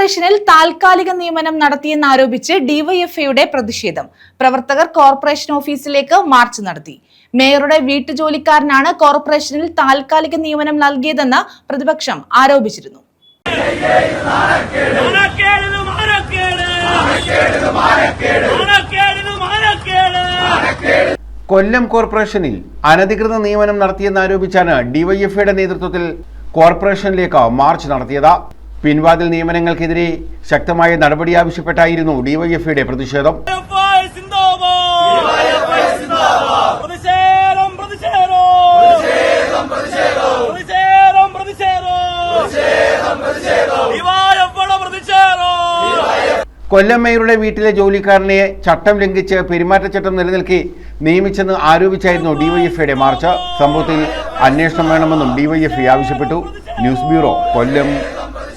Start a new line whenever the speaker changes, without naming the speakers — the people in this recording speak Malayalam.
കോർപ്പറേഷനിൽ താൽക്കാലിക നിയമനം നടത്തിയെന്നാരോപിച്ച് ഡിവൈഎഫ്ഐയുടെ പ്രതിഷേധം. പ്രവർത്തകർ കോർപ്പറേഷൻ ഓഫീസിലേക്ക് മാർച്ച് നടത്തി. മേയറുടെ വീട്ടുജോലിക്കാരനാണ് കോർപ്പറേഷനിൽ താൽക്കാലിക നിയമനം നൽകിയതെന്ന് പ്രതിപക്ഷം ആരോപിച്ചിരുന്നു.
കൊല്ലം കോർപ്പറേഷനിൽ അനധികൃത നിയമനം നടത്തിയെന്നാരോപിച്ചാണ് ഡിവൈഎഫ്ഐയുടെ നേതൃത്വത്തിൽ കോർപ്പറേഷനിലേക്ക് മാർച്ച് നടത്തിയത്. പിൻവാതിൽ നിയമനങ്ങൾക്കെതിരെ ശക്തമായ നടപടി ആവശ്യപ്പെട്ടായിരുന്നു ഡിവൈഎഫ്ഐയുടെ പ്രതിഷേധം. കൊല്ലം മേയറുടെ വീട്ടിലെ ജോലിക്കാരനെ ചട്ടം ലംഘിച്ച് പെരുമാറ്റച്ചട്ടം നിലനിൽക്കെ നിയമിച്ചെന്ന് ആരോപിച്ചായിരുന്നു ഡിവൈഎഫ്ഐയുടെ മാർച്ച്. സംഭവത്തിൽ അന്വേഷണം വേണമെന്നും ഡിവൈഎഫ്ഐ ആവശ്യപ്പെട്ടു. ന്യൂസ് ബ്യൂറോ, കൊല്ലം.